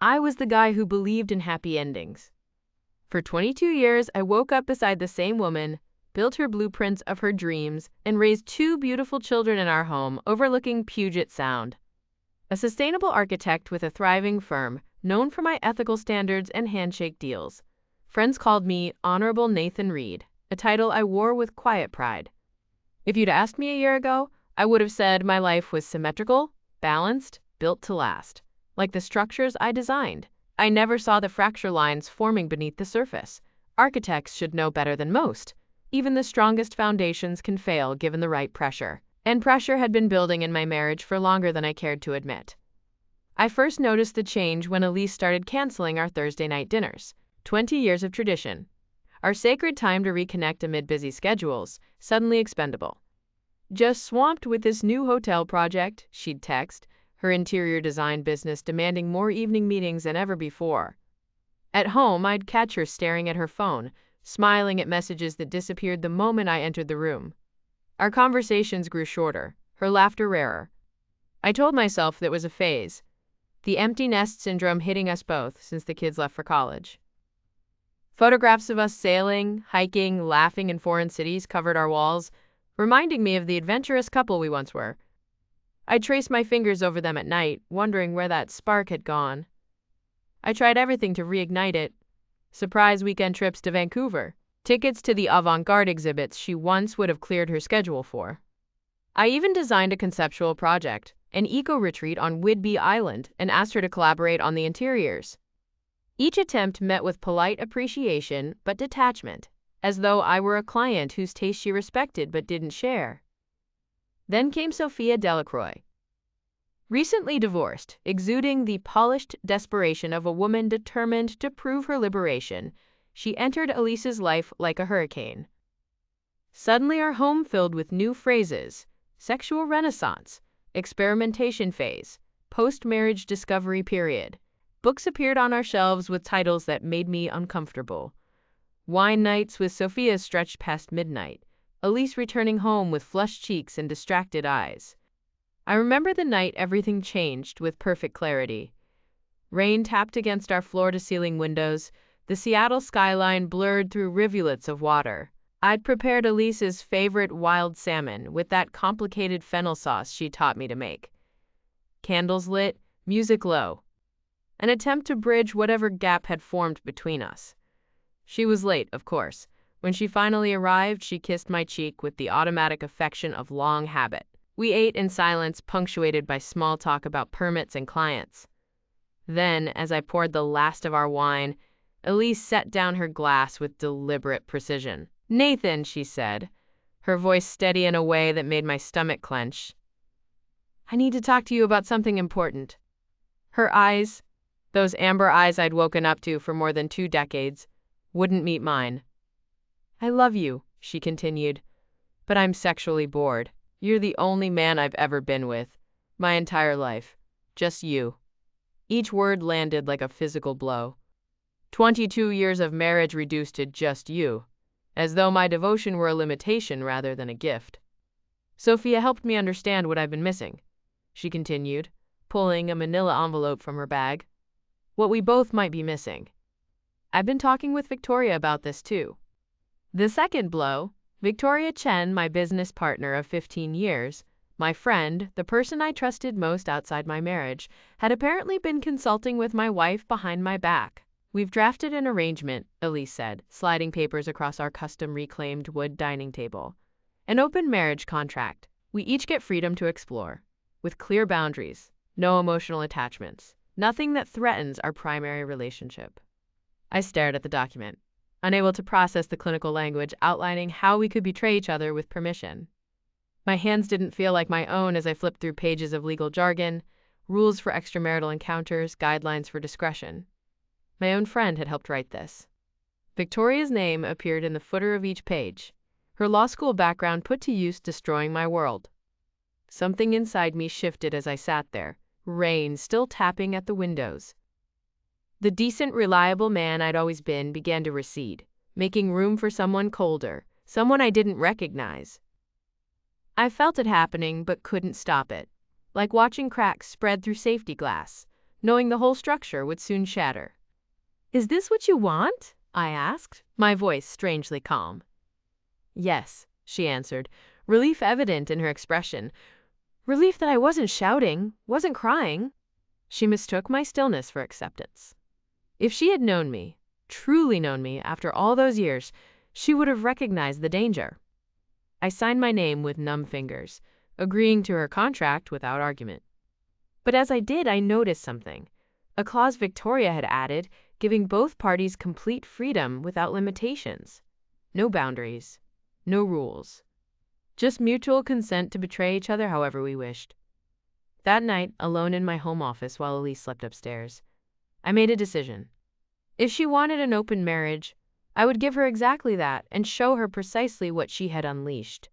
I was the guy who believed in happy endings. For 22 years, I woke up beside the same woman, built her blueprints of her dreams, and raised two beautiful children in our home overlooking Puget Sound. A sustainable architect with a thriving firm, known for my ethical standards and handshake deals. Friends called me Honorable Nathan Reed, a title I wore with quiet pride. If you'd asked me a year ago, I would have said my life was symmetrical, balanced, built to last. Like the structures I designed. I never saw the fracture lines forming beneath the surface. Architects should know better than most. Even the strongest foundations can fail given the right pressure. And pressure had been building in my marriage for longer than I cared to admit. I first noticed the change when Elise started canceling our Thursday night dinners. 20 years of tradition. Our sacred time to reconnect amid busy schedules, suddenly expendable. Just swamped with this new hotel project, she'd text, her interior design business demanding more evening meetings than ever before. At home, I'd catch her staring at her phone, smiling at messages that disappeared the moment I entered the room. Our conversations grew shorter, her laughter rarer. I told myself that it was a phase, the empty nest syndrome hitting us both since the kids left for college. Photographs of us sailing, hiking, laughing in foreign cities covered our walls, reminding me of the adventurous couple we once were. I traced my fingers over them at night, wondering where that spark had gone. I tried everything to reignite it. Surprise weekend trips to Vancouver, tickets to the avant-garde exhibits she once would have cleared her schedule for. I even designed a conceptual project, an eco-retreat on Whidbey Island, and asked her to collaborate on the interiors. Each attempt met with polite appreciation but detachment, as though I were a client whose taste she respected but didn't share. Then came Sophia Delacroix. Recently divorced, exuding the polished desperation of a woman determined to prove her liberation, she entered Elise's life like a hurricane. Suddenly our home filled with new phrases: sexual renaissance, experimentation phase, post-marriage discovery period. Books appeared on our shelves with titles that made me uncomfortable. Wine nights with Sophia stretched past midnight, Elise returning home with flushed cheeks and distracted eyes. I remember the night everything changed with perfect clarity. Rain tapped against our floor-to-ceiling windows, the Seattle skyline blurred through rivulets of water. I'd prepared Elise's favorite wild salmon with that complicated fennel sauce she taught me to make. Candles lit, music low. An attempt to bridge whatever gap had formed between us. She was late, of course. When she finally arrived, she kissed my cheek with the automatic affection of long habit. We ate in silence, punctuated by small talk about permits and clients. Then, as I poured the last of our wine, Elise set down her glass with deliberate precision. "Nathan," she said, her voice steady in a way that made my stomach clench. "I need to talk to you about something important." Her eyes, those amber eyes I'd woken up to for more than 2 decades, wouldn't meet mine. "I love you," she continued, "but I'm sexually bored. You're the only man I've ever been with. My entire life. Just you." Each word landed like a physical blow. 22 years of marriage reduced to just you, as though my devotion were a limitation rather than a gift. "Sophia helped me understand what I've been missing," she continued, pulling a manila envelope from her bag. "What we both might be missing. I've been talking with Victoria about this too." The second blow, Victoria Chen, my business partner of 15 years, my friend, the person I trusted most outside my marriage, had apparently been consulting with my wife behind my back. "We've drafted an arrangement," Elise said, sliding papers across our custom reclaimed wood dining table. "An open marriage contract. We each get freedom to explore, with clear boundaries, no emotional attachments, nothing that threatens our primary relationship." I stared at the document, unable to process the clinical language outlining how we could betray each other with permission. My hands didn't feel like my own as I flipped through pages of legal jargon, rules for extramarital encounters, guidelines for discretion. My own friend had helped write this. Victoria's name appeared in the footer of each page, her law school background put to use destroying my world. Something inside me shifted as I sat there, rain still tapping at the windows. The decent, reliable man I'd always been began to recede, making room for someone colder, someone I didn't recognize. I felt it happening but couldn't stop it, like watching cracks spread through safety glass. knowing the whole structure would soon shatter. "Is this what you want?" I asked, my voice strangely calm. "Yes," she answered, relief evident in her expression. Relief that I wasn't shouting, wasn't crying. She mistook my stillness for acceptance. If she had known me, truly known me, after all those years, she would have recognized the danger. I signed my name with numb fingers, agreeing to her contract without argument. But as I did, I noticed something. A clause Victoria had added, giving both parties complete freedom without limitations. No boundaries, no rules. Just mutual consent to betray each other however we wished. That night, alone in my home office while Elise slept upstairs, I made a decision. If she wanted an open marriage, I would give her exactly that and show her precisely what she had unleashed.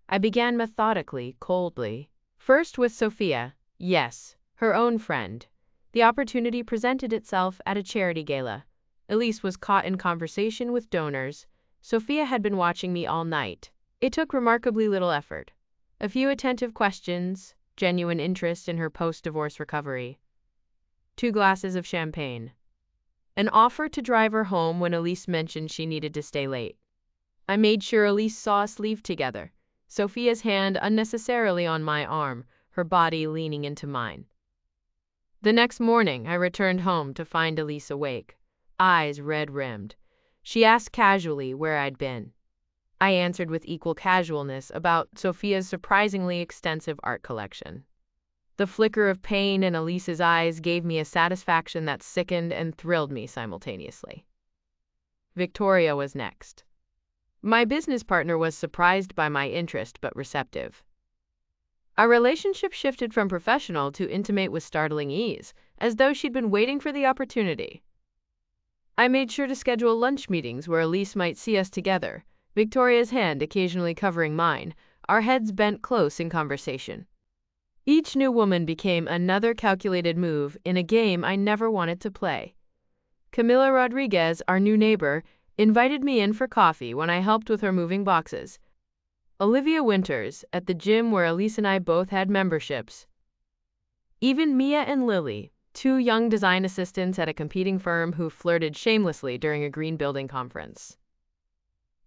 I began methodically, coldly. First with Sophia, yes, her own friend. The opportunity presented itself at a charity gala. Elise was caught in conversation with donors. Sophia had been watching me all night. It took remarkably little effort. A few attentive questions, genuine interest in her post-divorce recovery. 2 glasses of champagne. An offer to drive her home when Elise mentioned she needed to stay late. I made sure Elise saw us leave together, Sophia's hand unnecessarily on my arm, her body leaning into mine. The next morning, I returned home to find Elise awake, eyes red-rimmed. She asked casually where I'd been. I answered with equal casualness about Sophia's surprisingly extensive art collection. The flicker of pain in Elise's eyes gave me a satisfaction that sickened and thrilled me simultaneously. Victoria was next. My business partner was surprised by my interest but receptive. Our relationship shifted from professional to intimate with startling ease, as though she'd been waiting for the opportunity. I made sure to schedule lunch meetings where Elise might see us together, Victoria's hand occasionally covering mine, our heads bent close in conversation. Each new woman became another calculated move in a game I never wanted to play. Camila Rodriguez, our new neighbor, invited me in for coffee when I helped with her moving boxes. Olivia Winters, at the gym where Elise and I both had memberships. Even Mia and Lily, 2 young design assistants at a competing firm who flirted shamelessly during a green building conference.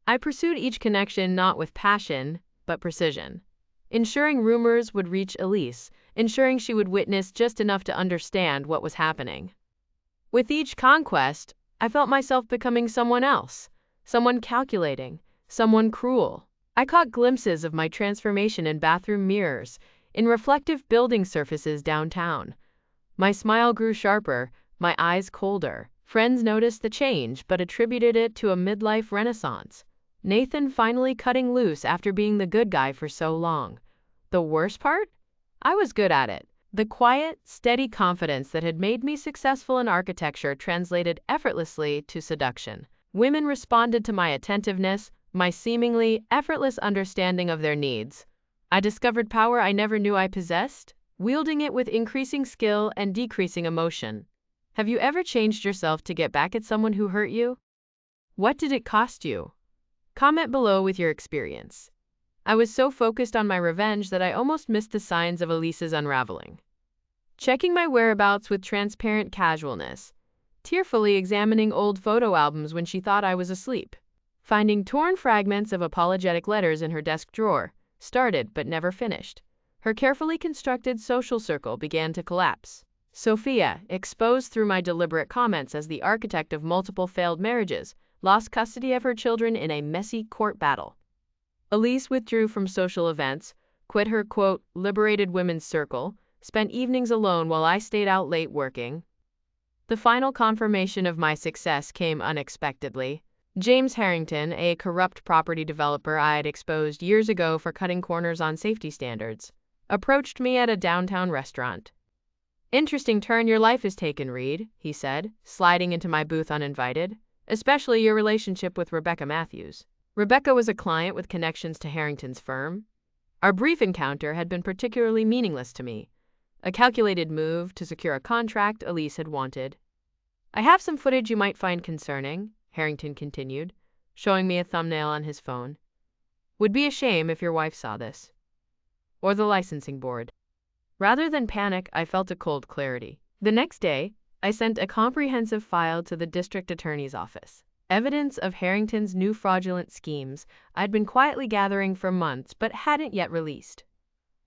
I pursued each connection not with passion, but precision. Ensuring rumors would reach Elise, ensuring she would witness just enough to understand what was happening. With each conquest, I felt myself becoming someone else, someone calculating, someone cruel. I caught glimpses of my transformation in bathroom mirrors, in reflective building surfaces downtown. My smile grew sharper, my eyes colder. Friends noticed the change but attributed it to a midlife renaissance. Nathan finally cutting loose after being the good guy for so long. The worst part? I was good at it. The quiet, steady confidence that had made me successful in architecture translated effortlessly to seduction. Women responded to my attentiveness, my seemingly effortless understanding of their needs. I discovered power I never knew I possessed, wielding it with increasing skill and decreasing emotion. Have you ever changed yourself to get back at someone who hurt you? What did it cost you? Comment below with your experience. I was so focused on my revenge that I almost missed the signs of Elise's unraveling. Checking my whereabouts with transparent casualness. Tearfully examining old photo albums when she thought I was asleep. Finding torn fragments of apologetic letters in her desk drawer. Started but never finished. Her carefully constructed social circle began to collapse. Sophia, exposed through my deliberate comments as the architect of multiple failed marriages, lost custody of her children in a messy court battle. Elise withdrew from social events, quit her, quote, liberated women's circle, spent evenings alone while I stayed out late working. The final confirmation of my success came unexpectedly. James Harrington, a corrupt property developer I had exposed years ago for cutting corners on safety standards, approached me at a downtown restaurant. "Interesting turn your life has taken, Reed," he said, sliding into my booth uninvited. "Especially your relationship with Rebecca Matthews." Rebecca was a client with connections to Harrington's firm. Our brief encounter had been particularly meaningless to me, a calculated move to secure a contract Elise had wanted. "I have some footage you might find concerning," Harrington continued, showing me a thumbnail on his phone. "Would be a shame if your wife saw this." Or the licensing board. Rather than panic, I felt a cold clarity. The next day, I sent a comprehensive file to the district attorney's office. Evidence of Harrington's new fraudulent schemes I'd been quietly gathering for months but hadn't yet released.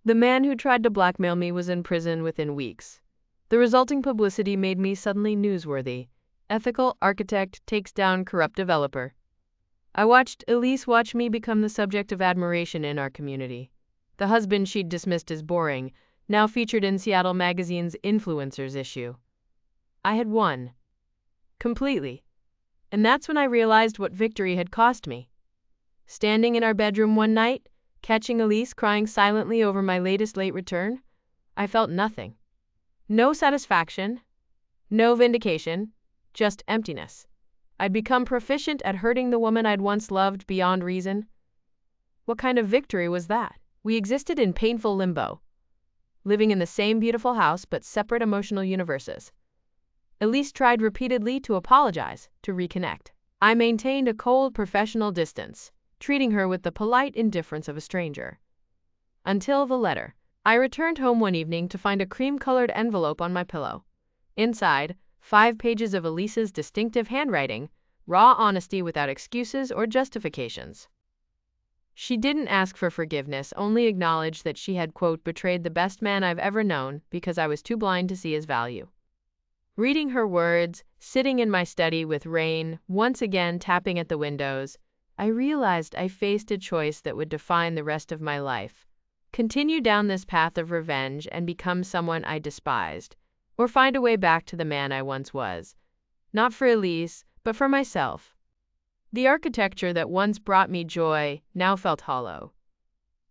The man who tried to blackmail me was in prison within weeks. The resulting publicity made me suddenly newsworthy. Ethical architect takes down corrupt developer. I watched Elise watch me become the subject of admiration in our community. The husband she'd dismissed as boring now featured in Seattle Magazine's Influencers issue. I had won. Completely. And that's when I realized what victory had cost me. Standing in our bedroom one night, catching Elise crying silently over my latest late return, I felt nothing. No satisfaction, no vindication, just emptiness. I'd become proficient at hurting the woman I'd once loved beyond reason. What kind of victory was that? We existed in painful limbo, living in the same beautiful house but separate emotional universes. Elise tried repeatedly to apologize, to reconnect. I maintained a cold professional distance, treating her with the polite indifference of a stranger. Until the letter. I returned home one evening to find a cream-colored envelope on my pillow. Inside, 5 pages of Elise's distinctive handwriting, raw honesty without excuses or justifications. She didn't ask for forgiveness, only acknowledged that she had, quote, betrayed the best man I've ever known because I was too blind to see his value. Reading her words, sitting in my study with rain, once again tapping at the windows, I realized I faced a choice that would define the rest of my life. Continue down this path of revenge and become someone I despised, or find a way back to the man I once was. Not for Elise, but for myself. The architecture that once brought me joy now felt hollow.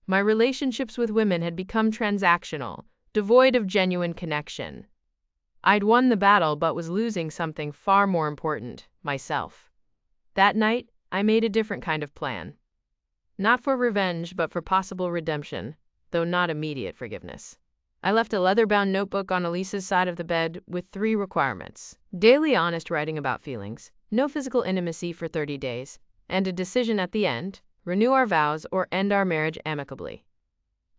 My relationships with women had become transactional, devoid of genuine connection. I'd won the battle but was losing something far more important, myself. That night, I made a different kind of plan. Not for revenge, but for possible redemption, though not immediate forgiveness. I left a leather-bound notebook on Elise's side of the bed with 3 requirements. Daily honest writing about feelings, no physical intimacy for 30 days, and a decision at the end, renew our vows or end our marriage amicably.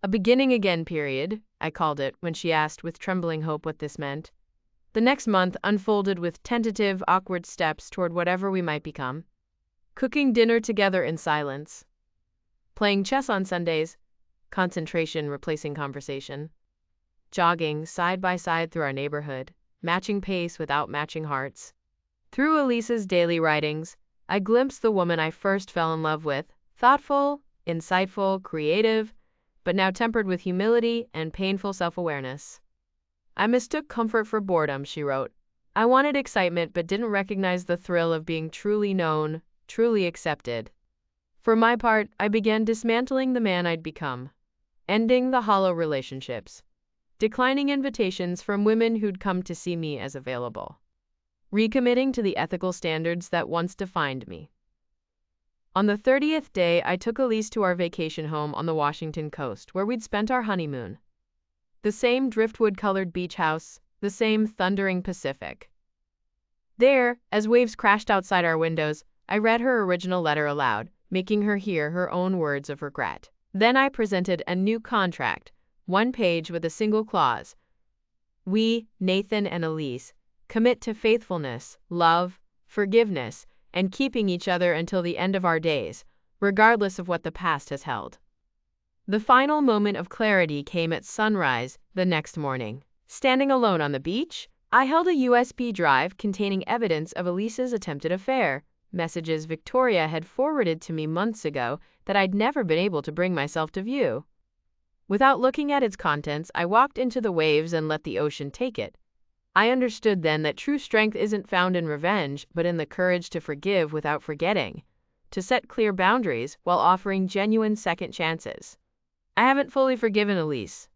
A beginning again period, I called it when she asked with trembling hope what this meant. The next month unfolded with tentative, awkward steps toward whatever we might become. Cooking dinner together in silence. Playing chess on Sundays, concentration replacing conversation. Jogging side by side through our neighborhood, matching pace without matching hearts. Through Elise's daily writings, I glimpsed the woman I first fell in love with, thoughtful, insightful, creative, but now tempered with humility and painful self-awareness. I mistook comfort for boredom, she wrote. I wanted excitement but didn't recognize the thrill of being truly known, truly accepted. For my part, I began dismantling the man I'd become, ending the hollow relationships, declining invitations from women who'd come to see me as available, recommitting to the ethical standards that once defined me. On the 30th day, I took Elise to our vacation home on the Washington coast, where we'd spent our honeymoon. The same driftwood-colored beach house, the same thundering Pacific. There, as waves crashed outside our windows, I read her original letter aloud, making her hear her own words of regret. Then I presented a new contract, 1 page with a single clause. We, Nathan and Elise, commit to faithfulness, love, forgiveness, and keeping each other until the end of our days, regardless of what the past has held. The final moment of clarity came at sunrise the next morning. Standing alone on the beach, I held a USB drive containing evidence of Elise's attempted affair, messages Victoria had forwarded to me months ago that I'd never been able to bring myself to view. Without looking at its contents, I walked into the waves and let the ocean take it. I understood then that true strength isn't found in revenge, but in the courage to forgive without forgetting, to set clear boundaries while offering genuine second chances. I haven't fully forgiven Elise.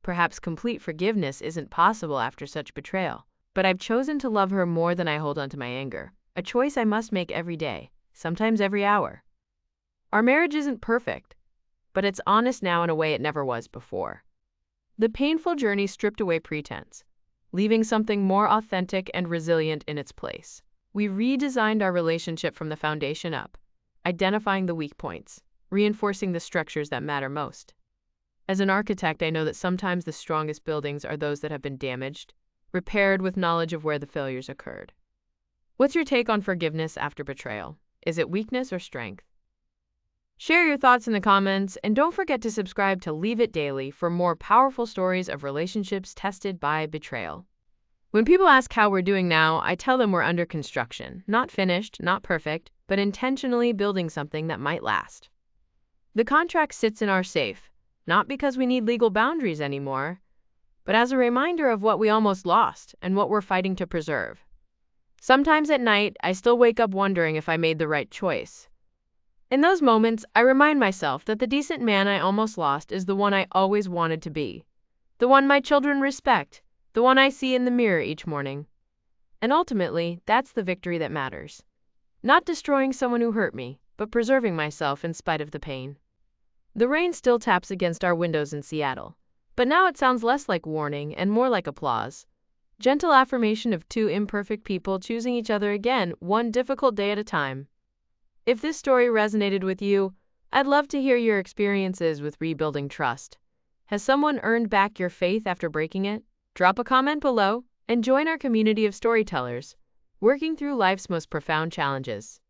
Perhaps complete forgiveness isn't possible after such betrayal, but I've chosen to love her more than I hold onto my anger, a choice I must make every day, sometimes every hour. Our marriage isn't perfect, but it's honest now in a way it never was before. The painful journey stripped away pretense, leaving something more authentic and resilient in its place. We redesigned our relationship from the foundation up, identifying the weak points, reinforcing the structures that matter most. As an architect, I know that sometimes the strongest buildings are those that have been damaged, repaired with knowledge of where the failures occurred. What's your take on forgiveness after betrayal? Is it weakness or strength? Share your thoughts in the comments, and don't forget to subscribe to Leave It Daily for more powerful stories of relationships tested by betrayal. When people ask how we're doing now, I tell them we're under construction, not finished, not perfect, but intentionally building something that might last. The contract sits in our safe, not because we need legal boundaries anymore, but as a reminder of what we almost lost and what we're fighting to preserve. Sometimes at night, I still wake up wondering if I made the right choice. In those moments, I remind myself that the decent man I almost lost is the one I always wanted to be, the one my children respect, the one I see in the mirror each morning. And ultimately, that's the victory that matters. Not destroying someone who hurt me, but preserving myself in spite of the pain. The rain still taps against our windows in Seattle, but now it sounds less like warning and more like applause. Gentle affirmation of two imperfect people choosing each other again, one difficult day at a time. If this story resonated with you, I'd love to hear your experiences with rebuilding trust. Has someone earned back your faith after breaking it? Drop a comment below and join our community of storytellers, working through life's most profound challenges.